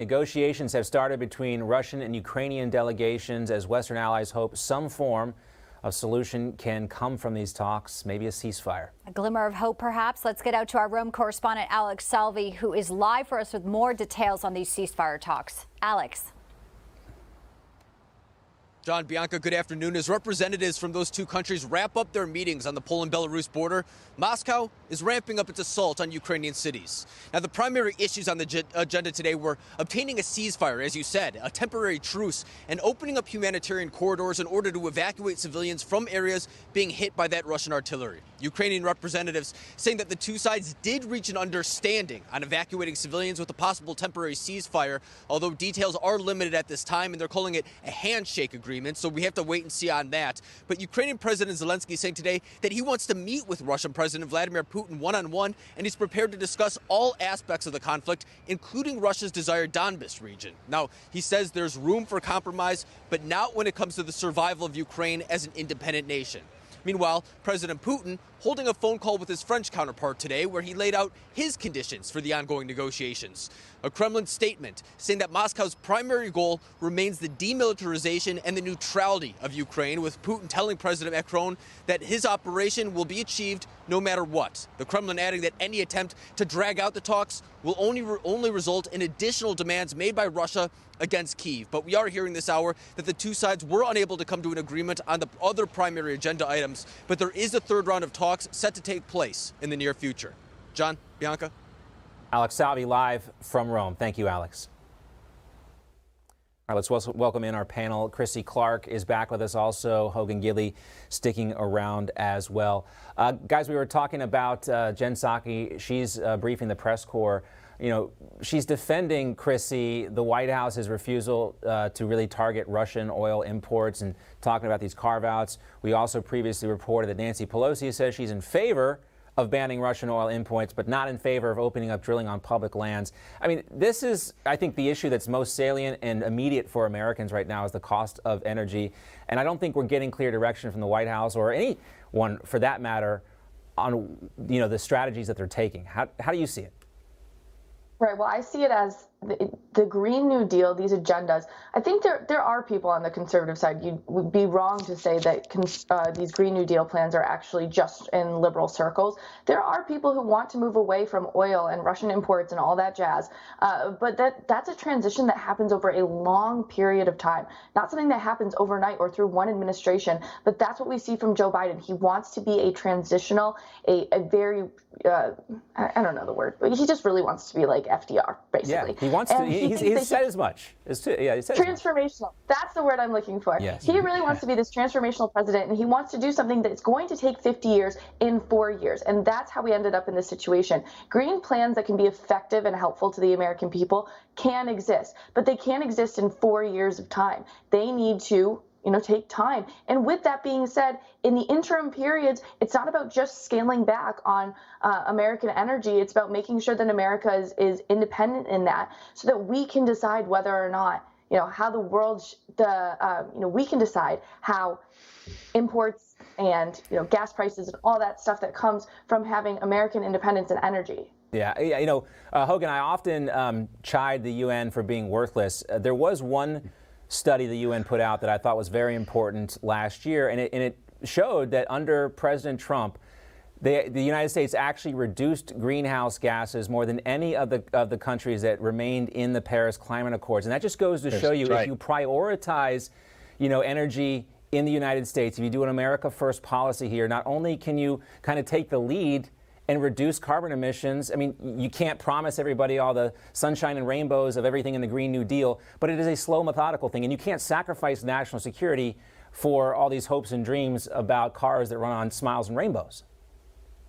Negotiations have started between Russian and Ukrainian delegations as Western allies hope some form of solution can come from these talks, maybe a ceasefire. A glimmer of hope, perhaps. Let's get out to our Rome correspondent, Alex Salvi, who is live for us with more details on these ceasefire talks. Alex. John, Bianca, good afternoon. As representatives from those two countries wrap up their meetings on the Poland-Belarus border, Moscow is ramping up its assault on Ukrainian cities. Now, the primary issues on the agenda today were obtaining a ceasefire, as you said, a temporary truce, and opening up humanitarian corridors in order to evacuate civilians from areas being hit by that Russian artillery. Ukrainian representatives saying that the two sides did reach an understanding on evacuating civilians with a possible temporary ceasefire, although details are limited at this time, and they're calling it a handshake agreement. So we have to wait and see on that. But Ukrainian President Zelensky saying today that he wants to meet with Russian President Vladimir Putin one-on-one, and he's prepared to discuss all aspects of the conflict, including Russia's desired Donbas region. Now, he says there's room for compromise, but not when it comes to the survival of Ukraine as an independent nation. Meanwhile, President Putin holding a phone call with his French counterpart today where he laid out his conditions for the ongoing negotiations. A Kremlin statement saying that Moscow's primary goal remains the demilitarization and the neutrality of Ukraine, with Putin telling President Macron that his operation will be achieved no matter what. The Kremlin adding that any attempt to drag out the talks will only result in additional demands made by Russia against Kyiv. But we are hearing this hour that the two sides were unable to come to an agreement on the other primary agenda items, but there is a third round of talks set to take place in the near future. John, Bianca. Alex Salvi live from Rome. Thank you, Alex. All right, let's welcome in our panel. Chrissy Clark is back with us also. Hogan, Gidley sticking around as well. Guys, we were talking about Jen Psaki. She's briefing the press corps. You know, she's defending, Chrissy, the White House's refusal to really target Russian oil imports and talking about these carve-outs. We also previously reported that Nancy Pelosi says she's in favor of banning Russian oil imports, but not in favor of opening up drilling on public lands. I mean, this is, I think, the issue that's most salient and immediate for Americans right now is the cost of energy. And I don't think we're getting clear direction from the White House or anyone, for that matter, on, you know, the strategies that they're taking. How do you see it? Right. Well, I see it as the Green New Deal, these agendas. I think there are people on the conservative side. You would be wrong to say that these Green New Deal plans are actually just in liberal circles. There are people who want to move away from oil and Russian imports and all that jazz. But that's a transition that happens over a long period of time, not something that happens overnight or through one administration. But that's what we see from Joe Biden. He wants to be a transitional, a very, I don't know the word, but he just really wants to be like FDR, basically. Yeah, he wants to. He said as much. He said transformational. That's the word I'm looking for. Yes. He really wants to be this transformational president, and he wants to do something that's going to take 50 years in 4 years. And that's how we ended up in this situation. Green plans that can be effective and helpful to the American people can exist, but they can't exist in 4 years of time. They need to take time. And with that being said, in the interim periods, it's not about just scaling back on American energy. It's about making sure that America is independent in that, so that we can decide whether or not, how the world, we can decide how imports and, gas prices and all that stuff that comes from having American independence and energy. Yeah, Hogan, I often chide the UN for being worthless. There was one study the UN put out that I thought was very important last year, and it showed that under President Trump, the United States actually reduced greenhouse gases more than any of the countries that remained in the Paris Climate Accords. And that just goes to show you, if you prioritize, energy in the United States, if you do an America First policy here, not only can you kind of take the lead and reduce carbon emissions. I mean, you can't promise everybody all the sunshine and rainbows of everything in the Green New Deal, but it is a slow, methodical thing. And you can't sacrifice national security for all these hopes and dreams about cars that run on smiles and rainbows.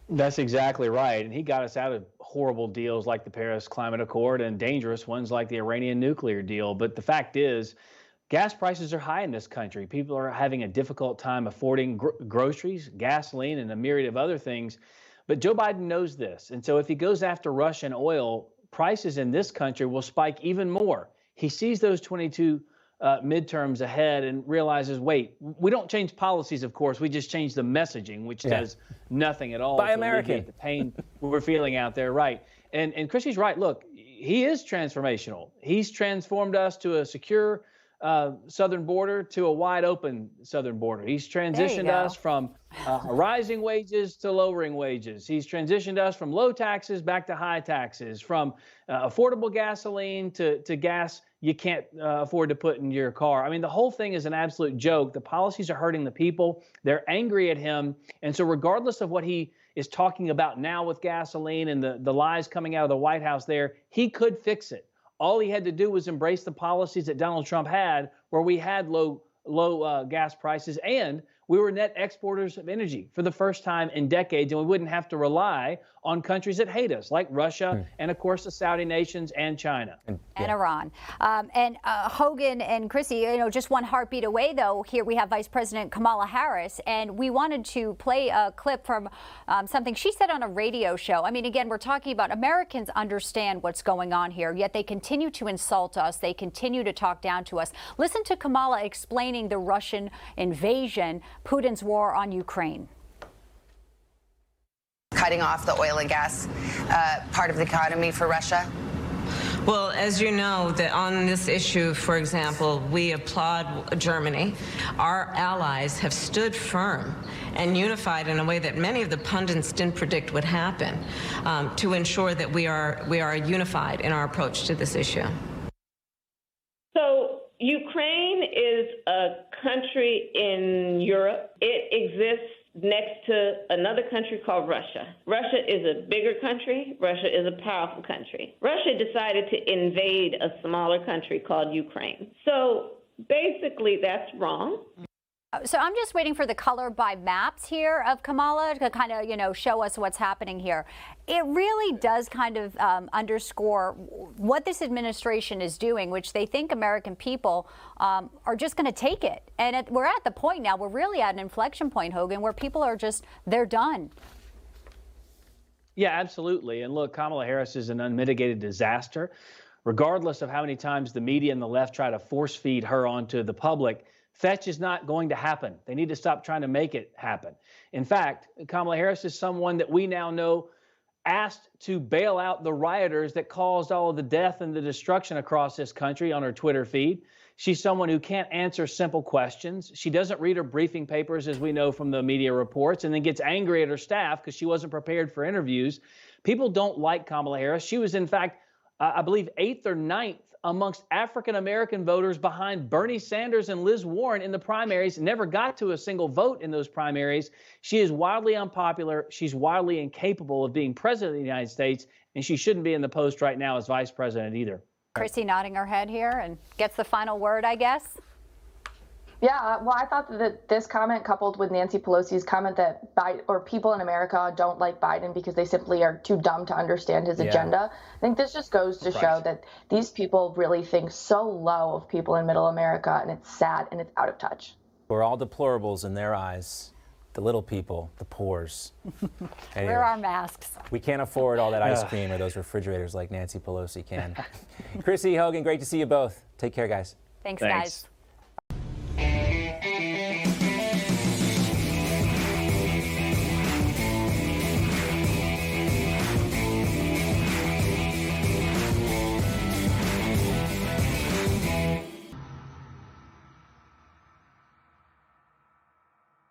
That's exactly right. And he got us out of horrible deals like the Paris Climate Accord and dangerous ones like the Iranian nuclear deal. But the fact is, gas prices are high in this country. People are having a difficult time affording groceries, gasoline, and a myriad of other things. But Joe Biden knows this. And so if he goes after Russian oil, prices in this country will spike even more. He sees those 22 midterms ahead and realizes, wait, we don't change policies, of course. We just change the messaging, which does nothing at all by to American. alleviate the pain we're feeling out there. Right. And Chrissy's right. Look, he is transformational. He's transformed us to a secure southern border to a wide open southern border. He's transitioned us from rising wages to lowering wages. He's transitioned us from low taxes back to high taxes, from affordable gasoline to gas you can't afford to put in your car. I mean, the whole thing is an absolute joke. The policies are hurting the people. They're angry at him. And so regardless of what he is talking about now with gasoline and the lies coming out of the White House there, he could fix it. All he had to do was embrace the policies that Donald Trump had, where we had low gas prices and we were net exporters of energy for the first time in decades, and we wouldn't have to rely on countries that hate us, like Russia and, of course, the Saudi nations and China. And Iran. Hogan and Chrissy, just one heartbeat away, though. Here we have Vice President Kamala Harris, and we wanted to play a clip from something she said on a radio show. I mean, again, we're talking about Americans understand what's going on here, yet they continue to insult us. They continue to talk down to us. Listen to Kamala explaining the Russian invasion, Putin's war on Ukraine. Cutting off the oil and gas part of the economy for Russia? Well, as you know, that on this issue, for example, we applaud Germany. Our allies have stood firm and unified in a way that many of the pundits didn't predict would happen, to ensure that we are unified in our approach to this issue. So Ukraine is a country in Europe. It exists next to another country called Russia. Russia is a bigger country. Russia is a powerful country. Russia decided to invade a smaller country called Ukraine. So basically, that's wrong. So I'm just waiting for the color by maps here of Kamala to kind of, show us what's happening here. It really does kind of underscore what this administration is doing, which they think American people are just going to take it. And we're at the point now, we're really at an inflection point, Hogan, where people are just, they're done. Yeah, absolutely. And look, Kamala Harris is an unmitigated disaster. Regardless of how many times the media and the left try to force feed her onto the public, fetch is not going to happen. They need to stop trying to make it happen. In fact, Kamala Harris is someone that we now know asked to bail out the rioters that caused all of the death and the destruction across this country on her Twitter feed. She's someone who can't answer simple questions. She doesn't read her briefing papers, as we know from the media reports, and then gets angry at her staff because she wasn't prepared for interviews. People don't like Kamala Harris. She was, in fact, I believe, 8th or 9th amongst African-American voters behind Bernie Sanders and Liz Warren in the primaries, never got to a single vote in those primaries. She is wildly unpopular. She's wildly incapable of being president of the United States, and she shouldn't be in the post right now as vice president either. Chrissy nodding her head here and gets the final word, I guess. Yeah, well, I thought that this comment, coupled with Nancy Pelosi's comment that people in America don't like Biden because they simply are too dumb to understand his agenda, I think this just goes to show that these people really think so low of people in middle America, and it's sad and it's out of touch. We're all deplorables in their eyes. The little people, the poors. Anyway, Wear our masks. We can't afford all that ice cream or those refrigerators like Nancy Pelosi can. Chrissy, Hogan, great to see you both. Take care, guys. Thanks, guys.